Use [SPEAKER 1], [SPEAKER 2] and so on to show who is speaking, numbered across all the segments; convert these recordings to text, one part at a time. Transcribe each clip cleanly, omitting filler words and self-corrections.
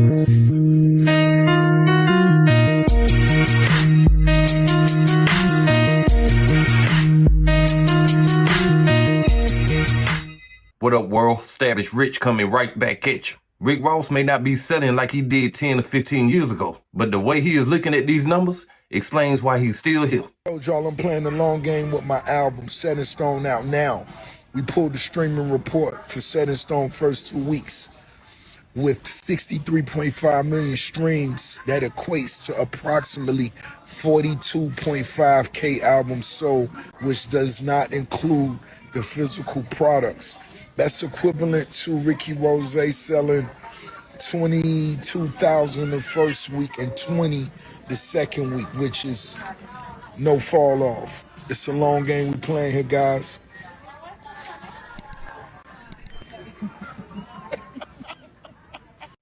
[SPEAKER 1] What up, world? EstablishedRich coming right back at you. Rick Ross may not be selling like he did 10 or 15 years ago, but the way he is looking at these numbers explains why he's still here.
[SPEAKER 2] I told y'all I'm playing the long game with my album, Set in Stone, out now. We pulled the streaming report for Set in Stone first 2 weeks. With 63.5 million streams, that equates to approximately 42.5K albums sold, which does not include the physical products. That's equivalent to Ricky Rose selling 22,000 the first week and 20 the second week, which is no fall off. It's a long game we playing here, guys.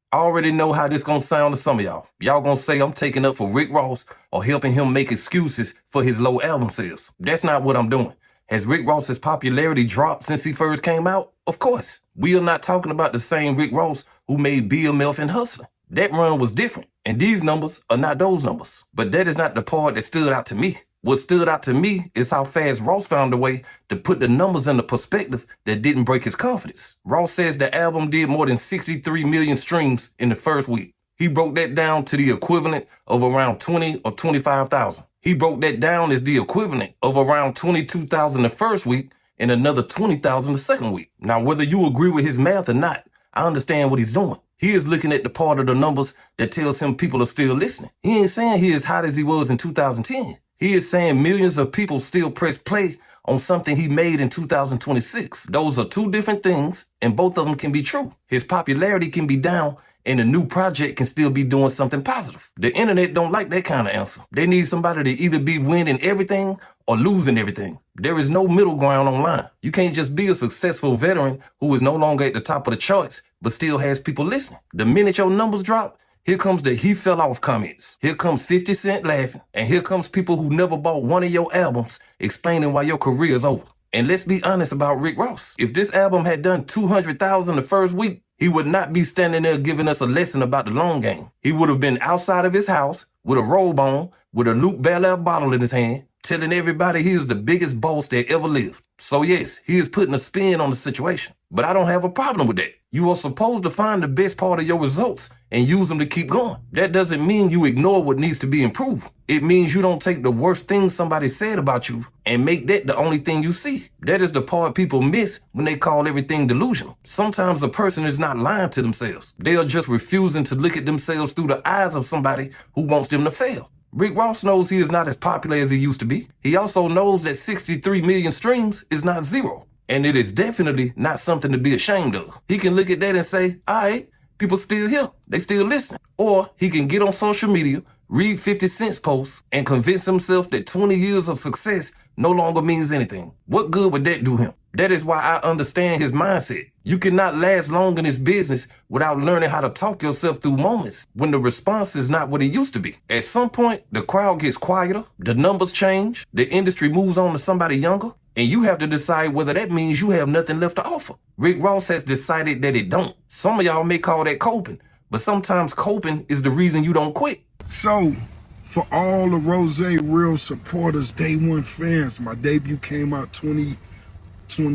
[SPEAKER 1] I already know how this gonna sound to some of y'all. Y'all gonna say I'm taking up for Rick Ross or helping him make excuses for his low album sales. That's not what I'm doing. Has Rick Ross's popularity dropped since he first came out? Of course. We are not talking about the same Rick Ross who made BMF and Hustler. That run was different, and these numbers are not those numbers. But that is not the part that stood out to me. What stood out to me is how fast Ross found a way to put the numbers in a perspective that didn't break his confidence. Ross says the album did more than 63 million streams in the first week. He broke that down to the equivalent of around 20 or 25,000. He broke that down as the equivalent of around 22,000 the first week and another 20,000 the second week. Now, whether you agree with his math or not, I understand what he's doing. He is looking at the part of the numbers that tells him people are still listening. He ain't saying he is hot as he was in 2010. He is saying millions of people still press play on something he made in 2026. Those are two different things, and both of them can be true. His popularity can be down, and a new project can still be doing something positive. The internet don't like that kind of answer. They need somebody to either be winning everything or losing everything. There is no middle ground online. You can't just be a successful veteran who is no longer at the top of the charts, but still has people listening. The minute your numbers drop, here comes the he fell off comments. Here comes 50 Cent laughing. And here comes people who never bought one of your albums explaining why your career is over. And let's be honest about Rick Ross. If this album had done 200,000 the first week, he would not be standing there giving us a lesson about the long game. He would have been outside of his house with a robe on, with a Luke Belair bottle in his hand, telling everybody he is the biggest boss that ever lived. So yes, he is putting a spin on the situation. But I don't have a problem with that. You are supposed to find the best part of your results and use them to keep going. That doesn't mean you ignore what needs to be improved. It means you don't take the worst thing somebody said about you and make that the only thing you see. That is the part people miss when they call everything delusional. Sometimes a person is not lying to themselves. They are just refusing to look at themselves through the eyes of somebody who wants them to fail. Rick Ross knows he is not as popular as he used to be. He also knows that 63 million streams is not zero. And it is definitely not something to be ashamed of. He can look at that and say, all right, people still here. They still listening. Or he can get on social media, read 50 Cent's posts, and convince himself that 20 years of success no longer means anything. What good would that do him? That is why I understand his mindset. You cannot last long in this business without learning how to talk yourself through moments when the response is not what it used to be. At some point, the crowd gets quieter, the numbers change, the industry moves on to somebody younger, and you have to decide whether that means you have nothing left to offer. Rick Ross has decided that it don't. Some of y'all may call that coping, but sometimes coping is the reason you don't quit.
[SPEAKER 2] So, for all the Rose real supporters, day one fans, my debut came out 20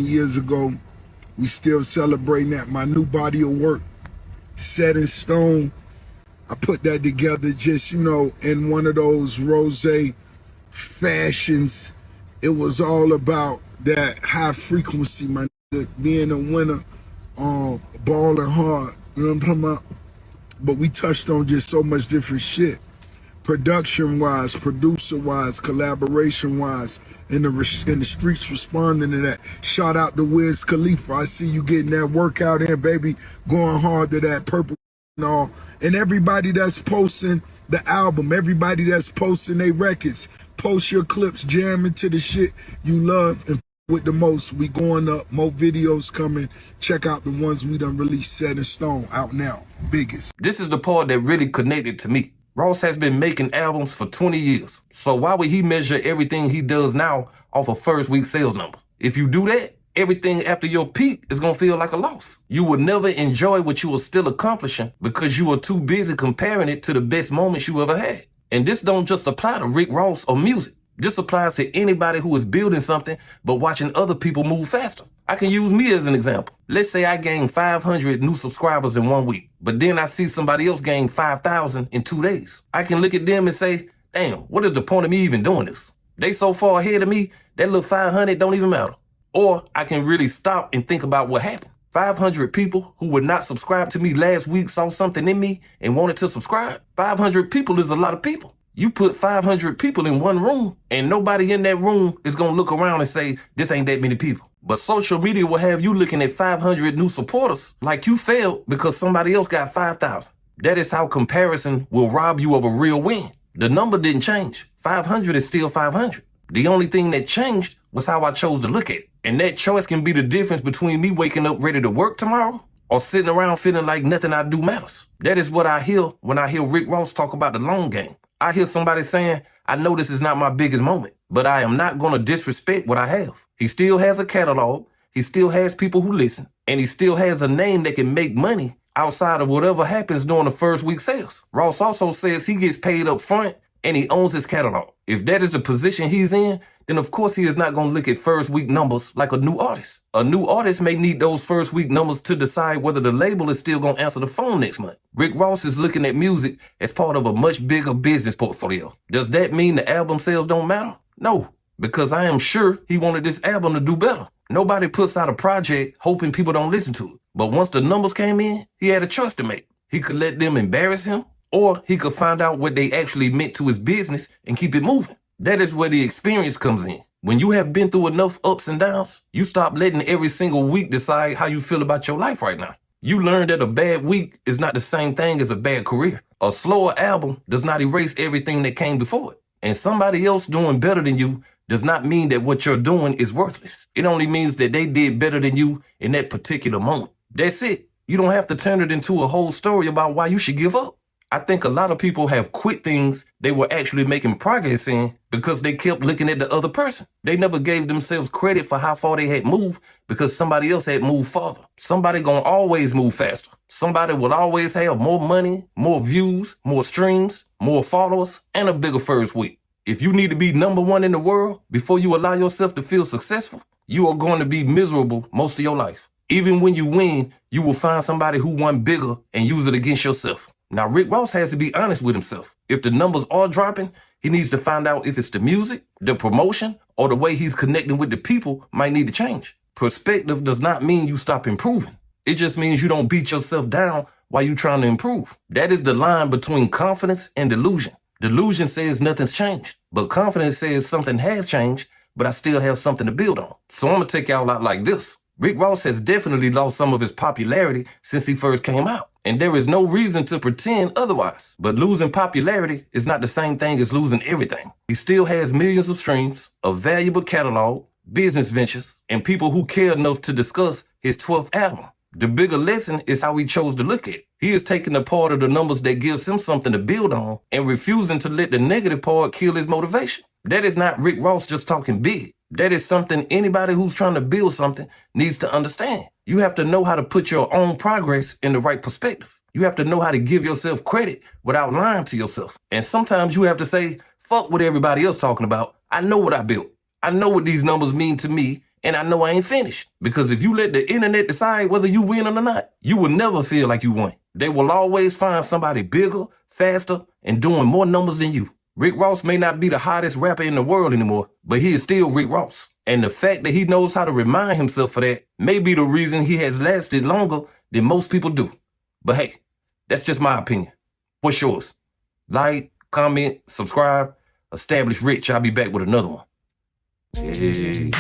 [SPEAKER 2] years ago. We still celebrating that. My new body of work, Set in Stone. I put that together just, in one of those Rose fashions. It was all about that high frequency, my nigga, being a winner, balling hard, you know what I'm talking about? But we touched on just so much different shit. Production-wise, producer-wise, collaboration-wise, in the streets responding to that. Shout out to Wiz Khalifa. I see you getting that workout in, baby, going hard to that purple and all. And everybody that's posting the album, everybody that's posting their records, post your clips, jam into the shit you love and with the most. We going up, more videos coming. Check out the ones we done released, Set in Stone, out now, biggest.
[SPEAKER 1] This is the part that really connected to me. Ross has been making albums for 20 years. So why would he measure everything he does now off a first week sales number? If you do that, everything after your peak is going to feel like a loss. You will never enjoy what you are still accomplishing because you are too busy comparing it to the best moments you ever had. And this don't just apply to Rick Ross or music. This applies to anybody who is building something but watching other people move faster. I can use me as an example. Let's say I gained 500 new subscribers in 1 week, but then I see somebody else gain 5,000 in 2 days. I can look at them and say, damn, what is the point of me even doing this? They so far ahead of me, that little 500 don't even matter. Or I can really stop and think about what happened. 500 people who would not subscribe to me last week saw something in me and wanted to subscribe. 500 people is a lot of people. You put 500 people in one room and nobody in that room is going to look around and say, this ain't that many people. But social media will have you looking at 500 new supporters like you failed because somebody else got 5,000. That is how comparison will rob you of a real win. The number didn't change. 500 is still 500. The only thing that changed was how I chose to look at it. And that choice can be the difference between me waking up ready to work tomorrow or sitting around feeling like nothing I do matters. That is what I hear when I hear Rick Ross talk about the long game. I hear somebody saying, I know this is not my biggest moment, but I am not going to disrespect what I have. He still has a catalog. He still has people who listen. And he still has a name that can make money outside of whatever happens during the first week sales. Ross also says he gets paid up front and he owns his catalog. If that is the position he's in, then of course he is not going to look at first week numbers like a new artist. A new artist may need those first week numbers to decide whether the label is still going to answer the phone next month. Rick Ross is looking at music as part of a much bigger business portfolio. Does that mean the album sales don't matter? No, because I am sure he wanted this album to do better. Nobody puts out a project hoping people don't listen to it. But once the numbers came in, he had a choice to make. He could let them embarrass him, or he could find out what they actually meant to his business and keep it moving. That is where the experience comes in. When you have been through enough ups and downs, you stop letting every single week decide how you feel about your life right now. You learn that a bad week is not the same thing as a bad career. A slower album does not erase everything that came before it. And somebody else doing better than you does not mean that what you're doing is worthless. It only means that they did better than you in that particular moment. That's it. You don't have to turn it into a whole story about why you should give up. I think a lot of people have quit things they were actually making progress in because they kept looking at the other person. They never gave themselves credit for how far they had moved because somebody else had moved farther. Somebody gonna always move faster. Somebody will always have more money, more views, more streams, more followers, and a bigger first week. If you need to be number one in the world before you allow yourself to feel successful, you are going to be miserable most of your life. Even when you win, you will find somebody who won bigger and use it against yourself. Now, Rick Ross has to be honest with himself. If the numbers are dropping, he needs to find out if it's the music, the promotion, or the way he's connecting with the people might need to change. Perspective does not mean you stop improving. It just means you don't beat yourself down while you're trying to improve. That is the line between confidence and delusion. Delusion says nothing's changed, but confidence says something has changed, but I still have something to build on. So I'm going to take y'all out like this. Rick Ross has definitely lost some of his popularity since he first came out. And there is no reason to pretend otherwise. But losing popularity is not the same thing as losing everything. He still has millions of streams, a valuable catalog, business ventures, and people who care enough to discuss his 12th album. The bigger lesson is how he chose to look at it. He is taking the part of the numbers that gives him something to build on and refusing to let the negative part kill his motivation. That is not Rick Ross just talking big. That is something anybody who's trying to build something needs to understand. You have to know how to put your own progress in the right perspective. You have to know how to give yourself credit without lying to yourself. And sometimes you have to say, fuck what everybody else talking about. I know what I built. I know what these numbers mean to me, and I know I ain't finished. Because if you let the internet decide whether you win or not, you will never feel like you won. They will always find somebody bigger, faster, and doing more numbers than you. Rick Ross may not be the hottest rapper in the world anymore, but he is still Rick Ross. And the fact that he knows how to remind himself of that may be the reason he has lasted longer than most people do. But hey, that's just my opinion. What's yours? Like, comment, subscribe. Established Rich. I'll be back with another one. Hey.